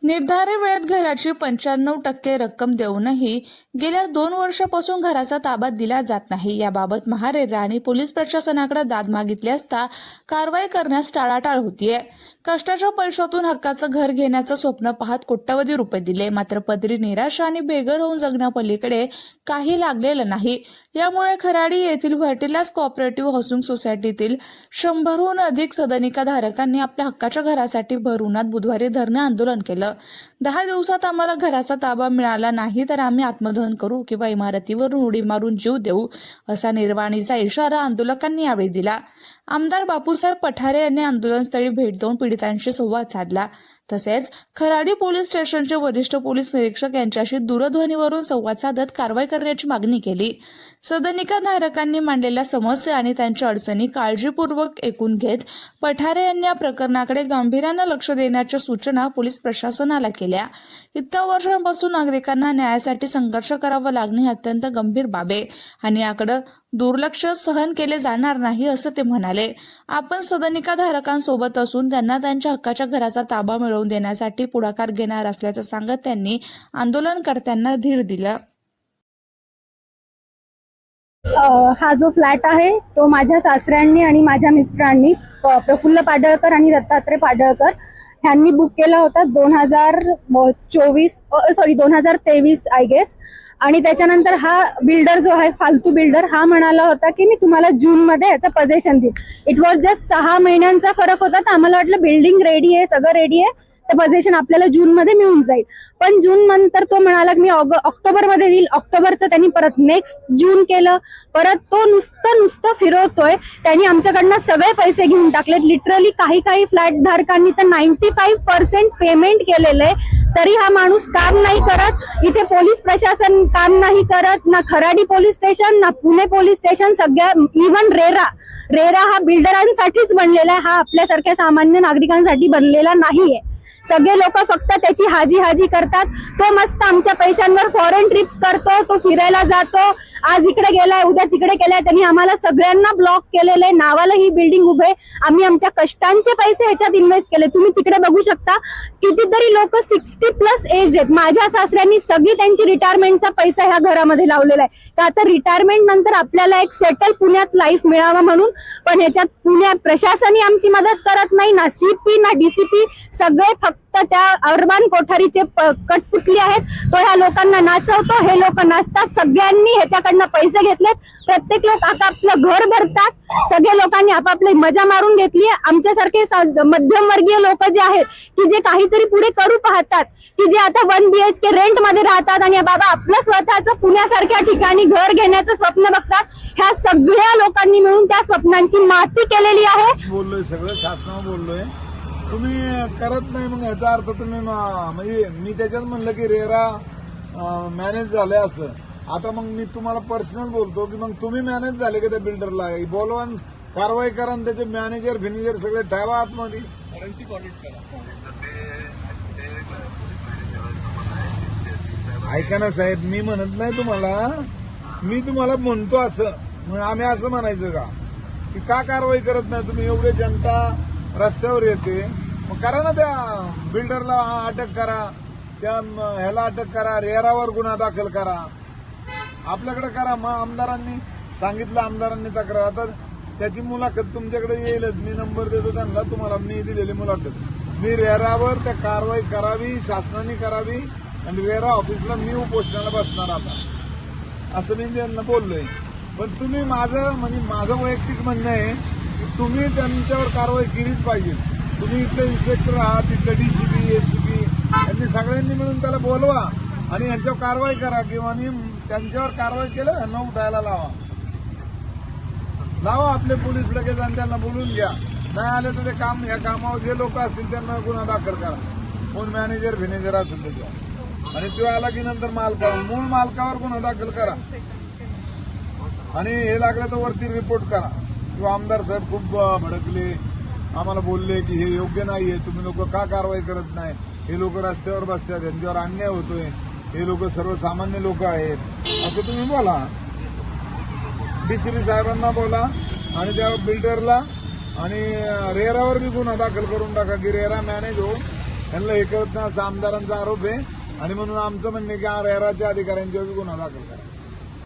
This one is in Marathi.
निर्धारित वेळेत घराची 95% रक्कम देऊनही गेल्या 2 वर्षापासून घराचा ताबा दिला जात नाही। याबाबत महारेरा आणि पोलीस प्रशासनाकडे दाद मागितली असता कारवाई करण्यास टाळाटाळ होतीये। कष्टाच्या पैशातून हक्काचं घर घेण्याचं स्वप्न पाहत कोट्यवधी रुपये दिले, मात्र पदरी निराशा आणि बेघर होऊन जगण्यापलीकडे काही लागलेलं नाही। यामुळे खराडी येथील व्हर्टिलास कोऑपरेटिव्ह हाऊसिंग सोसायटीतील 100हून अधिक सदनिका धारकांनी आपल्या हक्काच्या घरासाठी भर उन्हात बुधवारी धरणे आंदोलन केलं। 10 दिवसात आम्हाला घराचा ताबा मिळाला नाही तर आम्ही आत्मदहन करू किंवा इमारतीवरून उडी मारून जीव देऊ, असा निर्वाणीचा इशारा आंदोलकांनी यावेळी दिला। आमदार बापूसाहेब पठारे यांनी आंदोलनस्थळी भेट देऊन पीडितांशी संवाद साधला। तसेच खराडी पोलीस स्टेशनचे वरिष्ठ पोलीस निरीक्षक यांच्याशी दूरध्वनीवरून संवाद साधत कारवाई करण्याची मागणी केली। सदनिका धारकांनी मांडलेल्या समस्या आणि त्यांच्या अडचणी काळजीपूर्वक ऐकून घेत पठारे यांनी या प्रकरणाकडे गांभीर्याने लक्ष देण्याच्या सूचना पोलीस प्रशासनाला केल्या। इतक्या वर्षांपासून नागरिकांना न्यायासाठी संघर्ष करावा लागणे ही अत्यंत गंभीर बाब आहे आणि याकडे दुर्लक्ष सहन केले जाणार नाही, असं ते म्हणाले। आपण सदनिका धारकांसोबत असून त्यांना त्यांच्या हक्काच्या घराचा ताबा मिळवून देण्यासाठी पुढाकार घेणार असल्याचं सांगत त्यांनी आंदोलनकर्त्यांना धीर दिला। हा जो फ्लॅट आहे तो माझ्या सासऱ्यांनी आणि माझ्या मिस्टरांनी प्रफुल्ल पाडळकर आणि दत्तात्रय पाडळकर ह्यांनी बुक केला होता 2023 आय गेस। आणि त्याच्यानंतर हा बिल्डर जो आहे फालतू बिल्डर हा म्हणाला होता की मी तुम्हाला जून मध्ये याचं पोझिशन देईन। इट वॉज जस्ट 6 महिन्यांचा फरक होता, तर आम्हाला वाटलं बिल्डिंग रेडी आहे, सगळं रेडी आहे, तर पोझिशन आपल्याला जून मध्ये मिळून जाईल। पण जून नंतर तो म्हणाला की मी ऑक्टोबर मध्ये देईल। ऑक्टोबरचं त्यांनी परत नेक्स्ट जून केलं, परत तो नुसतं फिरवतोय। त्यांनी आमच्याकडनं सगळे पैसे घेऊन टाकले। लिटरली काही फ्लॅट धारकांनी तर 95% पेमेंट केलेलं आहे, तरी हा माणूस काम नाही करत। इथे पोलीस प्रशासन काम नाही करत, ना खराडी पोलीस स्टेशन ना पुणे पोलीस स्टेशन, सगळ्या इव्हन रेरा हा बिल्डरांसाठीच बनलेला आहे, हा आपल्यासारख्या सामान्य नागरिकांसाठी बनलेला नाहीये। सगळे लोक फक्त त्याची हाजी करतात। तो मस्त आमच्या पैशांवर फॉरेन ट्रिप्स करतो, तो फिरायला जातो, आज इकडे गेलाय उद्या तिकडे गेलाय। त्यांनी आम्हाला सगळ्यांना ब्लॉक केलेलं आहे, नावाला ही बिल्डिंग उभे। आम्ही आमच्या कष्टांचे पैसे ह्याच्यात इन्व्हेस्ट केले। तुम्ही तिकडे बघू शकता कितीतरी लोक 60+ एज आहेत। माझ्या सासऱ्यांनी सगळी त्यांची रिटायरमेंटचा पैसा ह्या घरामध्ये लावलेला आहे, तर आता रिटायरमेंट नंतर आपल्याला एक सेटल पुण्यात लाईफ मिळावं म्हणून। पण ह्याच्यात पुणे प्रशासनही आमची मदत करत नाही, ना CP ना DCP, सगळे फक्त त्या अर्बन कोठारीचे कटपुतली आहेत। तो ह्या लोकांना नाचवतो, हे लोक नाचतात। सगळ्यांनी ह्याच्याकडनं पैसे घेतलेत, प्रत्येक लोक आपापलं घर भरतात, सगळे लोकांनी आपापली मजा मारून घेतली। आमच्यासारखे मध्यमवर्गीय लोक जे आहेत की जे काहीतरी पुढे करू पाहतात, की जे आता 1 BHK रेंट मध्ये राहतात आणि बाबा आपलं स्वतःचं पुण्यासारख्या ठिकाणी घर घेण्याचं स्वप्न बघतात, ह्या सगळ्या लोकांनी मिळून त्या स्वप्नांची माती केलेली आहे। बोललोय सगळं शासनावर बोललोय, तुम्ही करत नाही, मग याचा अर्थ तुम्ही म्हणजे मी त्याच्यात म्हणलं की रेरा मॅनेज झाले असं। आता मग मी तुम्हाला पर्सनल बोलतो की मग तुम्ही मॅनेज झाले की त्या बिल्डरला बोलवा, कारवाई करा आणि त्याचे मॅनेजर सगळे ठेवा आतमध्ये, फॉरेन्सिक ऑडिट करा। ऐका ना साहेब, मी म्हणत नाही तुम्हाला, मी तुम्हाला म्हणतो असं, मग आम्ही असं म्हणायचं का की का कारवाई करत नाही तुम्ही? एवढे जनता रस्त्यावर येते, मग करा ना, त्या बिल्डरला अटक करा, त्या ह्याला अटक करा, रेरावर गुन्हा दाखल करा, आपल्याकडे करा। मग आमदारांनी सांगितलं, आमदारांनी तक्रार, आता त्याची मुलाखत तुमच्याकडे येईलच, मी नंबर देतो त्यांना, तुम्हाला मी दिलेली मुलाखत। मी रेरावर त्या कारवाई करावी, शासनाने करावी आणि रेरा ऑफिसला मी उपोषणाला बसणार आता, असं मी त्यांना बोललोय। पण तुम्ही माझं वैयक्तिक म्हणणं आहे की तुम्ही त्यांच्यावर कारवाई केलीच पाहिजे। तुम्ही इथले इन्स्पेक्टर आहात, इथले DCP ACP यांनी सगळ्यांनी मिळून त्याला बोलवा आणि यांच्यावर कारवाई करा, किंवा त्यांच्यावर कारवाई केलं यांना उठायला लावा आपले पोलीस लगेच आणि त्यांना बोलून घ्या। नाही आले तर ते या कामावर जे लोक असतील त्यांना गुन्हा दाखल करा, कोण मॅनेजर असेल त्याच्यावर, आणि तो आला की नंतर मूळ मालकावर गुन्हा दाखल करा आणि हे लागलं तर वरती रिपोर्ट करा किंवा आमदार साहेब खूप भडकले, आम्हाला बोलले की हे योग्य नाहीये, तुम्ही लोक का कारवाई करत नाही, हे लोक रस्त्यावर बसतात, यांच्यावर अन्याय होतोय, हे लोक सर्वसामान्य लोक आहेत, असं तुम्ही बोला। DCP साहेबांना बोला आणि त्या बिल्डरला आणि रेरावर बी गुन्हा दाखल करून टाका की रेरा मॅनेज हो, त्यांना हे करत नाही असा आमदारांचा आरोप आहे आणि म्हणून आमचं म्हणणे की रेराच्या अधिकाऱ्यांच्यावर गुन्हा दाखल करा.